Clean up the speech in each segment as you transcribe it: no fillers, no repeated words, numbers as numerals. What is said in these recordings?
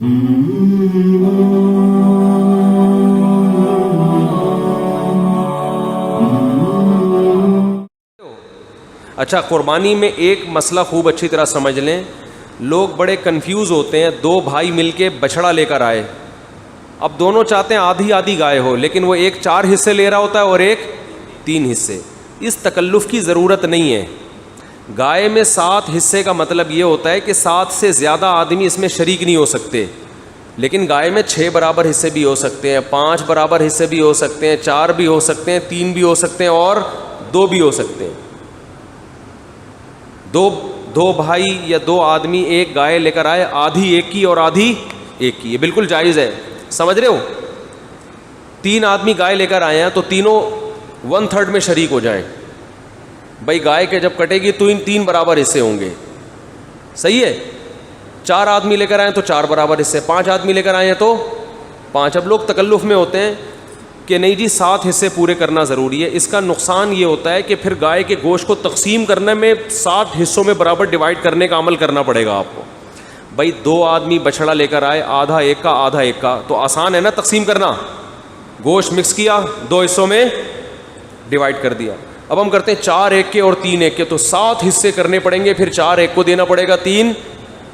اچھا، قربانی میں ایک مسئلہ خوب اچھی طرح سمجھ لیں. لوگ بڑے کنفیوز ہوتے ہیں. دو بھائی مل کے بچھڑا لے کر آئے. اب دونوں چاہتے ہیں آدھی آدھی گائے ہو، لیکن وہ ایک 4 حصے لے رہا ہوتا ہے اور ایک 3 حصے. اس تکلف کی ضرورت نہیں ہے. گائے میں 7 حصے کا مطلب یہ ہوتا ہے کہ 7 سے زیادہ آدمی اس میں شریک نہیں ہو سکتے. لیکن گائے میں 6 برابر حصے بھی ہو سکتے ہیں، 5 برابر حصے بھی ہو سکتے ہیں، 4 بھی ہو سکتے ہیں، 3 بھی ہو سکتے ہیں اور 2 بھی ہو سکتے ہیں. دو بھائی یا 2 آدمی ایک گائے لے کر آئے، آدھی ایک کی اور آدھی ایک کی. یہ بالکل جائز ہے. سمجھ رہے ہو؟ 3 آدمی گائے لے کر آئے ہیں تو تینوں 1/3 میں شریک ہو جائیں. بھائی گائے کے جب کٹے گی تو 3 برابر حصے ہوں گے. صحیح ہے. 4 آدمی لے کر آئے تو 4 برابر حصے، 5 آدمی لے کر آئے ہیں تو 5. اب لوگ تکلف میں ہوتے ہیں کہ نہیں جی 7 حصے پورے کرنا ضروری ہے. اس کا نقصان یہ ہوتا ہے کہ پھر گائے کے گوشت کو تقسیم کرنے میں 7 حصوں میں برابر ڈیوائڈ کرنے کا عمل کرنا پڑے گا آپ کو. بھائی 2 آدمی بچھڑا لے کر آئے، آدھا ایک کا آدھا ایک کا، تو آسان ہے نا تقسیم کرنا. گوشت مکس کیا، 2 حصوں میں ڈیوائڈ کر دیا. اب ہم کرتے ہیں 4 ایک کے اور 3 ایک کے، تو 7 حصے کرنے پڑیں گے. پھر 4 ایک کو دینا پڑے گا، 3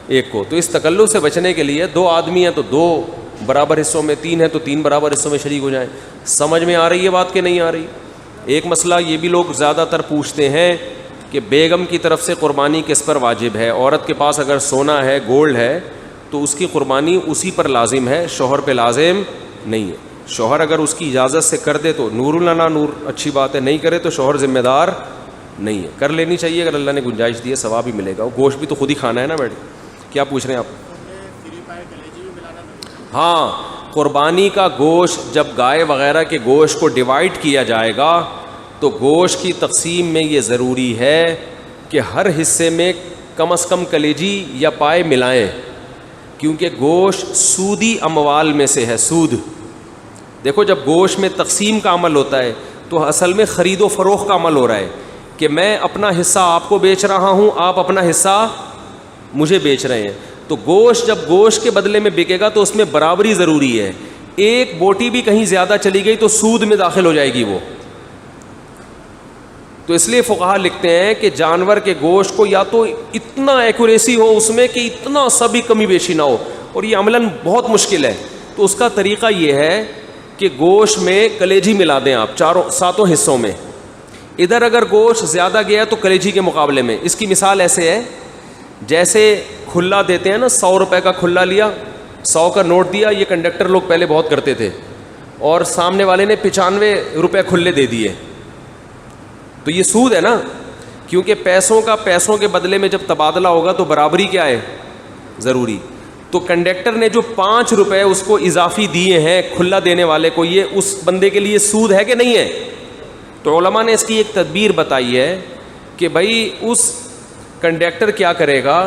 ایک کو. تو اس تکلف سے بچنے کے لیے 2 آدمی ہیں تو 2 برابر حصوں میں، 3 ہے تو 3 برابر حصوں میں شریک ہو جائیں. سمجھ میں آ رہی ہے بات کہ نہیں آ رہی؟ ایک مسئلہ یہ بھی لوگ زیادہ تر پوچھتے ہیں کہ بیگم کی طرف سے قربانی کس پر واجب ہے؟ عورت کے پاس اگر سونا ہے، گولڈ ہے، تو اس کی قربانی اسی پر لازم ہے، شوہر پہ لازم نہیں ہے. شوہر اگر اس کی اجازت سے کر دے تو نور لنا نور، اچھی بات ہے. نہیں کرے تو شوہر ذمہ دار نہیں ہے. کر لینی چاہیے اگر اللہ نے گنجائش دی ہے، ثواب ہی ملے گا. وہ گوشت بھی تو خود ہی کھانا ہے نا. بیٹھ کیا پوچھ رہے ہیں آپ؟ ہاں، قربانی کا گوشت جب گائے وغیرہ کے گوشت کو ڈیوائڈ کیا جائے گا تو گوشت کی تقسیم میں یہ ضروری ہے کہ ہر حصے میں کم از کم کلیجی یا پائے ملائیں، کیونکہ گوشت سودی اموال میں سے ہے. سود دیکھو، جب گوشت میں تقسیم کا عمل ہوتا ہے تو اصل میں خرید و فروخت کا عمل ہو رہا ہے کہ میں اپنا حصہ آپ کو بیچ رہا ہوں، آپ اپنا حصہ مجھے بیچ رہے ہیں. تو گوشت جب گوشت کے بدلے میں بکے گا تو اس میں برابری ضروری ہے. ایک بوٹی بھی کہیں زیادہ چلی گئی تو سود میں داخل ہو جائے گی وہ. تو اس لیے فقہا لکھتے ہیں کہ جانور کے گوشت کو یا تو اتنا ایکوریسی ہو اس میں کہ اتنا سا بھی کمی بیشی نہ ہو، اور یہ عملاً بہت مشکل ہے. تو اس کا طریقہ یہ ہے کہ گوشت میں کلیجی ملا دیں آپ 7 حصوں میں. ادھر اگر گوشت زیادہ گیا تو کلیجی کے مقابلے میں. اس کی مثال ایسے ہے جیسے کھلا دیتے ہیں نا، 100 روپے کا کھلا لیا، 100 کا نوٹ دیا. یہ کنڈکٹر لوگ پہلے بہت کرتے تھے، اور سامنے والے نے 95 روپے کھلے دے دیے. تو یہ سود ہے نا، کیونکہ پیسوں کا پیسوں کے بدلے میں جب تبادلہ ہوگا تو برابری کیا ہے؟ ضروری. تو کنڈکٹر نے جو 5 روپے اس کو اضافی دیے ہیں کھلا دینے والے کو، یہ اس بندے کے لیے سود ہے کہ نہیں ہے؟ تو علماء نے اس کی ایک تدبیر بتائی ہے کہ بھائی اس کنڈکٹر کیا کرے گا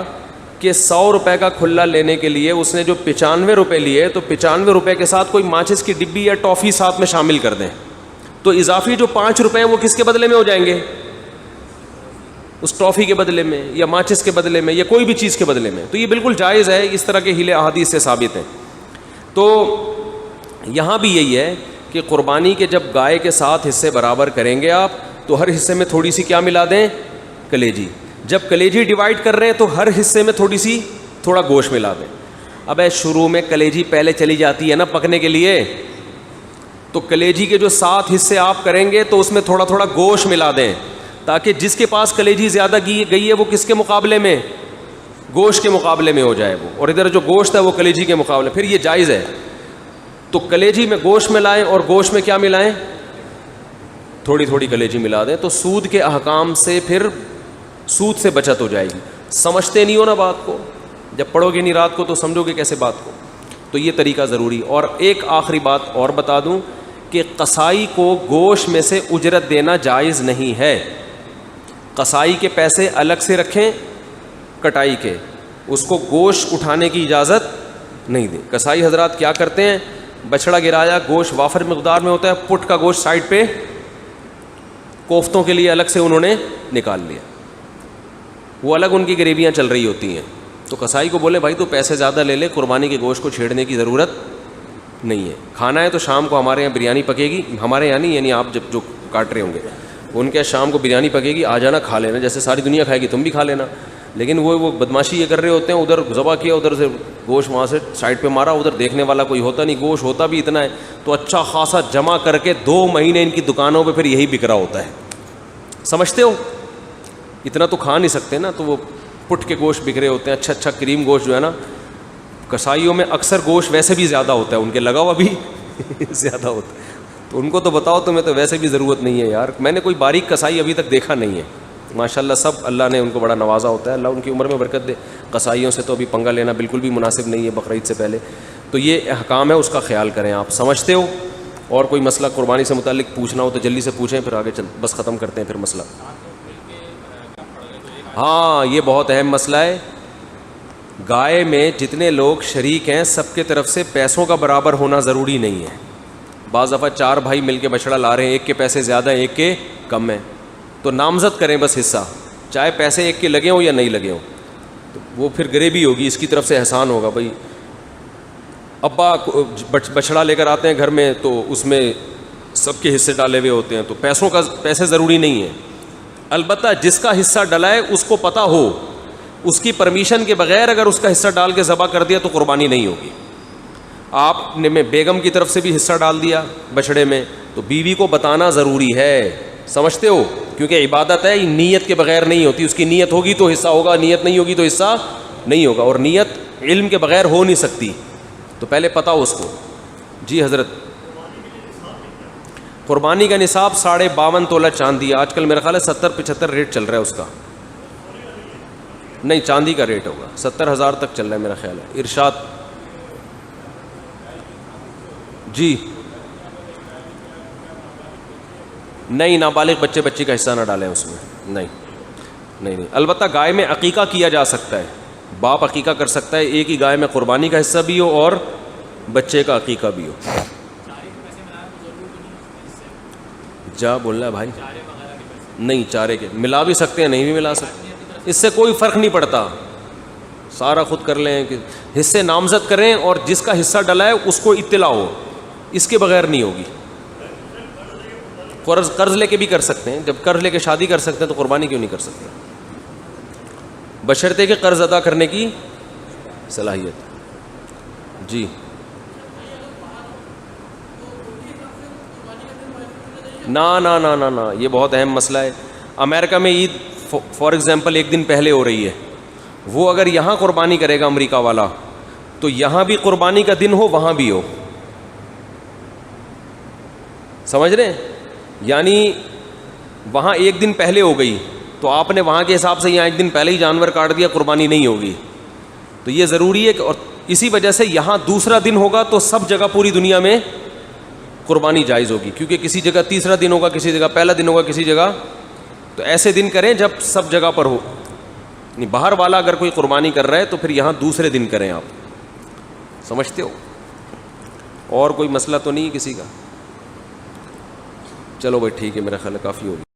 کہ 100 روپے کا کھلا لینے کے لیے اس نے جو 95 روپے لیے، تو 95 روپے کے ساتھ کوئی ماچس کی ڈبی یا ٹافی ساتھ میں شامل کر دیں، تو اضافی جو 5 روپے ہیں وہ کس کے بدلے میں ہو جائیں گے؟ اس ٹافی کے بدلے میں یا ماچس کے بدلے میں یا کوئی بھی چیز کے بدلے میں. تو یہ بالکل جائز ہے، اس طرح کے ہیلے احادیث سے ثابت ہیں. تو یہاں بھی یہی ہے کہ قربانی کے جب گائے کے 7 حصے برابر کریں گے آپ، تو ہر حصے میں تھوڑی سی کیا ملا دیں؟ کلیجی. جب کلیجی ڈیوائڈ کر رہے ہیں تو ہر حصے میں تھوڑا گوشت ملا دیں. اب شروع میں کلیجی پہلے چلی جاتی ہے نا پکنے کے لیے، تو کلیجی کے جو 7 حصے آپ کریں گے تو اس میں تھوڑا تھوڑا گوشت ملا دیں، تاکہ جس کے پاس کلیجی زیادہ گئی ہے وہ کس کے مقابلے میں؟ گوشت کے مقابلے میں ہو جائے وہ، اور ادھر جو گوشت ہے وہ کلیجی کے مقابلے. پھر یہ جائز ہے. تو کلیجی میں گوشت ملائیں اور گوشت میں کیا ملائیں؟ تھوڑی تھوڑی کلیجی ملا دیں. تو سود کے احکام سے پھر سود سے بچت ہو جائے گی. سمجھتے نہیں ہو نا بات کو، جب پڑھو گے نہیں رات کو تو سمجھو گے کیسے بات کو. تو یہ طریقہ ضروری. اور ایک آخری بات اور بتا دوں کہ قصائی کو گوشت میں سے اجرت دینا جائز نہیں ہے. قصائی کے پیسے الگ سے رکھیں، کٹائی کے، اس کو گوشت اٹھانے کی اجازت نہیں دیں. قصائی حضرات کیا کرتے ہیں؟ بچڑا گرایا، گوشت وافر مقدار میں ہوتا ہے، پٹ کا گوشت سائڈ پہ کوفتوں کے لیے الگ سے انہوں نے نکال لیا، وہ الگ ان کی گریویاں چل رہی ہوتی ہیں. تو قصائی کو بولے بھائی تو پیسے زیادہ لے لے, قربانی کے گوشت کو چھیڑنے کی ضرورت نہیں ہے. کھانا ہے تو شام کو ہمارے یہاں بریانی پکے گی, ہمارے یہاں نہیں, یعنی آپ جب جو کاٹ رہے ہوں گے ان کے یہاں شام کو بریانی پکے گی, آ جانا کھا لینا, جیسے ساری دنیا کھائے گی تم بھی کھا لینا. لیکن وہ بدماشی یہ کر رہے ہوتے ہیں, ادھر ذبح کیا, ادھر سے گوشت وہاں سے سائڈ پہ مارا, ادھر دیکھنے والا کوئی ہوتا نہیں, گوشت ہوتا بھی اتنا ہے تو اچھا خاصا جمع کر کے 2 مہینے ان کی دکانوں پہ پھر یہی بک رہا ہوتا ہے. سمجھتے ہو, اتنا تو کھا نہیں سکتے نا, تو وہ پٹ کے گوشت بک رہے ہوتے ہیں. اچھا اچھا کریم گوشت جو ہے نا, کسائیوں میں اکثر گوشت ویسے بھی زیادہ ہوتا ہے, ان کے لگا ہوا بھی زیادہ ہوتا ہے, تو ان کو تو بتاؤ تمہیں تو ویسے بھی ضرورت نہیں ہے یار. میں نے کوئی باریک کسائی ابھی تک دیکھا نہیں ہے ماشاء اللہ, سب اللہ نے ان کو بڑا نوازا ہوتا ہے, اللہ ان کی عمر میں برکت دے. قصائیوں سے تو ابھی پنگا لینا بالکل بھی مناسب نہیں ہے بقرعید سے پہلے. تو یہ احکام ہے, اس کا خیال کریں آپ. سمجھتے ہو؟ اور کوئی مسئلہ قربانی سے متعلق پوچھنا ہو تو جلدی سے پوچھیں, پھر آگے بس ختم کرتے ہیں پھر مسئلہ. ہاں یہ بہت اہم مسئلہ ہے. گائے میں جتنے لوگ شریک ہیں سب کے طرف سے پیسوں کا برابر ہونا ضروری نہیں ہے. بعض دفعہ 4 بھائی مل کے بچڑا لا رہے ہیں, ایک کے پیسے زیادہ ایک کے کم ہیں, تو نامزد کریں بس حصہ, چاہے پیسے ایک کے لگے ہوں یا نہیں لگے ہوں. تو وہ پھر غریبی ہوگی, اس کی طرف سے احسان ہوگا. بھائی ابا بچڑا لے کر آتے ہیں گھر میں تو اس میں سب کے حصے ڈالے ہوئے ہوتے ہیں, تو پیسے ضروری نہیں ہیں. البتہ جس کا حصہ ڈلا ہے اس کو پتہ ہو, اس کی پرمیشن کے بغیر اگر اس کا حصہ ڈال کے ذبح کر دیا تو قربانی نہیں ہوگی. آپ نے بیگم کی طرف سے بھی حصہ ڈال دیا بچڑے میں, تو بیوی کو بتانا ضروری ہے. سمجھتے ہو؟ کیونکہ عبادت ہے, نیت کے بغیر نہیں ہوتی. اس کی نیت ہوگی تو حصہ ہوگا, نیت نہیں ہوگی تو حصہ نہیں ہوگا, اور نیت علم کے بغیر ہو نہیں سکتی. تو پہلے پتہ ہو اس کو. جی حضرت, قربانی کا نصاب 52.5 تولہ چاندی ہے. آج کل میرا خیال ہے 70-75 ریٹ چل رہا ہے اس کا. نہیں, چاندی کا ریٹ ہوگا 70,000 تک چل رہا ہے میرا خیال ہے. ارشاد. جی نہیں, نابالغ بچے بچی کا حصہ نہ ڈالیں اس میں. نہیں نہیں نہیں. البتہ گائے میں عقیقہ کیا جا سکتا ہے, باپ عقیقہ کر سکتا ہے, ایک ہی گائے میں قربانی کا حصہ بھی ہو اور بچے کا عقیقہ بھی ہو. جا بولنا ہے بھائی, نہیں چارے کے ملا بھی سکتے ہیں, نہیں بھی ملا سکتے, اس سے کوئی فرق نہیں پڑتا. سارا خود کر لیں, کہ حصے نامزد کریں اور جس کا حصہ ڈلا ہے اس کو اطلاع ہو, اس کے بغیر نہیں ہوگی. قرض لے کے بھی کر سکتے ہیں, جب قرض لے کے شادی کر سکتے ہیں تو قربانی کیوں نہیں کر سکتے, بشرطے کہ قرض ادا کرنے کی صلاحیت. جی نا نا نا نا نا, یہ بہت اہم مسئلہ ہے. امریکہ میں عید فار ایگزامپل 1 دن پہلے ہو رہی ہے, وہ اگر یہاں قربانی کرے گا امریکہ والا تو یہاں بھی قربانی کا دن ہو وہاں بھی ہو. سمجھ رہے ہیں؟ یعنی وہاں 1 دن پہلے ہو گئی تو آپ نے وہاں کے حساب سے یہاں 1 دن پہلے ہی جانور کاٹ دیا, قربانی نہیں ہوگی. تو یہ ضروری ہے کہ, اور اسی وجہ سے یہاں دوسرا دن ہوگا تو سب جگہ پوری دنیا میں قربانی جائز ہوگی, کیونکہ کسی جگہ تیسرا دن ہوگا, کسی جگہ پہلا دن ہوگا, کسی جگہ. تو ایسے دن کریں جب سب جگہ پر ہو. باہر والا اگر کوئی قربانی کر رہا ہے تو پھر یہاں دوسرے دن کریں آپ. سمجھتے ہو؟ اور کوئی مسئلہ تو نہیں ہے کسی کا؟ چلو بھائی ٹھیک ہے, میرا خیال ہے کافی ہوگی.